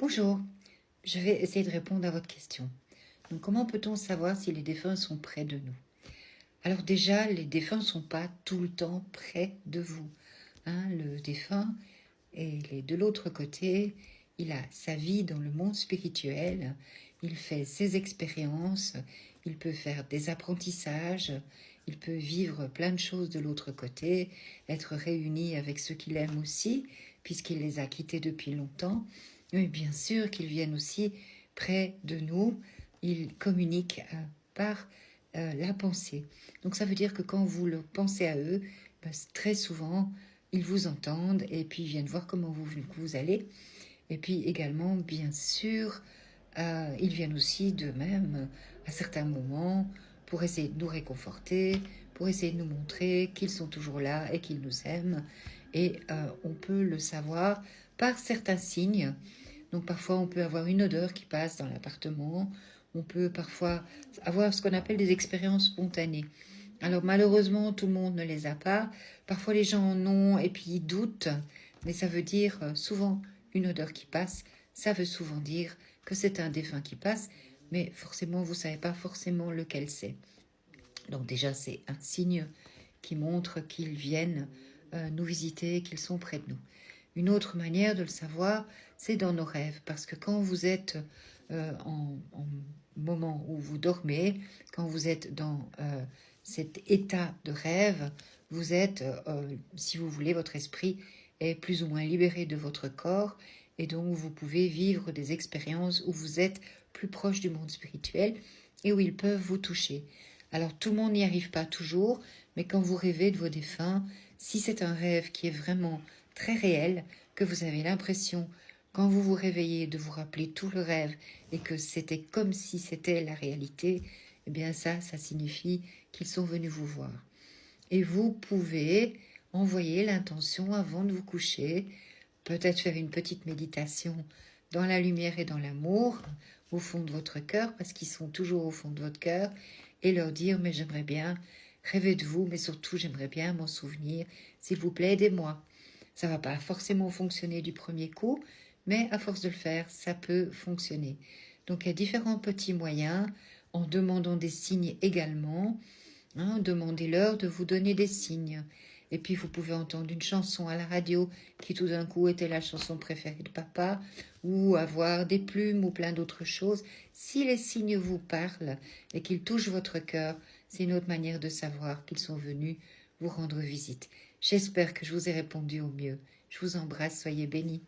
Bonjour, je vais essayer de répondre à votre question. Donc, comment peut-on savoir si les défunts sont près de nous? Alors déjà, les défunts ne sont pas tout le temps près de vous. Le défunt est de l'autre côté, il a sa vie dans le monde spirituel, il fait ses expériences, il peut faire des apprentissages, il peut vivre plein de choses de l'autre côté, être réuni avec ceux qu'il aime aussi, puisqu'il les a quittés depuis longtemps. Mais bien sûr qu'ils viennent aussi près de nous, ils communiquent par la pensée. Donc ça veut dire que quand vous le pensez à eux, très souvent, ils vous entendent et puis ils viennent voir comment vous allez. Et puis également, bien sûr, ils viennent aussi d'eux-mêmes à certains moments pour essayer de nous réconforter, pour essayer de nous montrer qu'ils sont toujours là et qu'ils nous aiment. Et on peut le savoir par certains signes. Donc parfois, on peut avoir une odeur qui passe dans l'appartement. On peut parfois avoir ce qu'on appelle des expériences spontanées. Alors malheureusement, tout le monde ne les a pas. Parfois, les gens en ont et puis ils doutent. Mais ça veut dire souvent une odeur qui passe. Ça veut souvent dire que c'est un défunt qui passe. Mais forcément, vous ne savez pas forcément lequel c'est. Donc déjà, c'est un signe qui montre qu'ils viennent nous visiter, qu'ils sont près de nous. Une autre manière de le savoir, c'est dans nos rêves. Parce que quand vous êtes en moment où vous dormez, quand vous êtes dans cet état de rêve, vous êtes, si vous voulez, votre esprit est plus ou moins libéré de votre corps et donc vous pouvez vivre des expériences où vous êtes plus proche du monde spirituel et où ils peuvent vous toucher. Alors tout le monde n'y arrive pas toujours, mais quand vous rêvez de vos défunts, si c'est un rêve qui est vraiment très réel, que vous avez l'impression, quand vous vous réveillez, de vous rappeler tout le rêve et que c'était comme si c'était la réalité, eh bien ça signifie qu'ils sont venus vous voir. Et vous pouvez envoyer l'intention avant de vous coucher, peut-être faire une petite méditation dans la lumière et dans l'amour, au fond de votre cœur, parce qu'ils sont toujours au fond de votre cœur, et leur dire, mais j'aimerais bien rêver de vous, mais surtout j'aimerais bien m'en souvenir, s'il vous plaît, aidez-moi. Ça ne va pas forcément fonctionner du premier coup, mais à force de le faire, ça peut fonctionner. Donc il y a différents petits moyens, en demandant des signes également. Demandez-leur de vous donner des signes. Et puis vous pouvez entendre une chanson à la radio qui tout d'un coup était la chanson préférée de papa, ou avoir des plumes ou plein d'autres choses. Si les signes vous parlent et qu'ils touchent votre cœur, c'est une autre manière de savoir qu'ils sont venus vous rendre visite. J'espère que je vous ai répondu au mieux. Je vous embrasse, soyez bénis.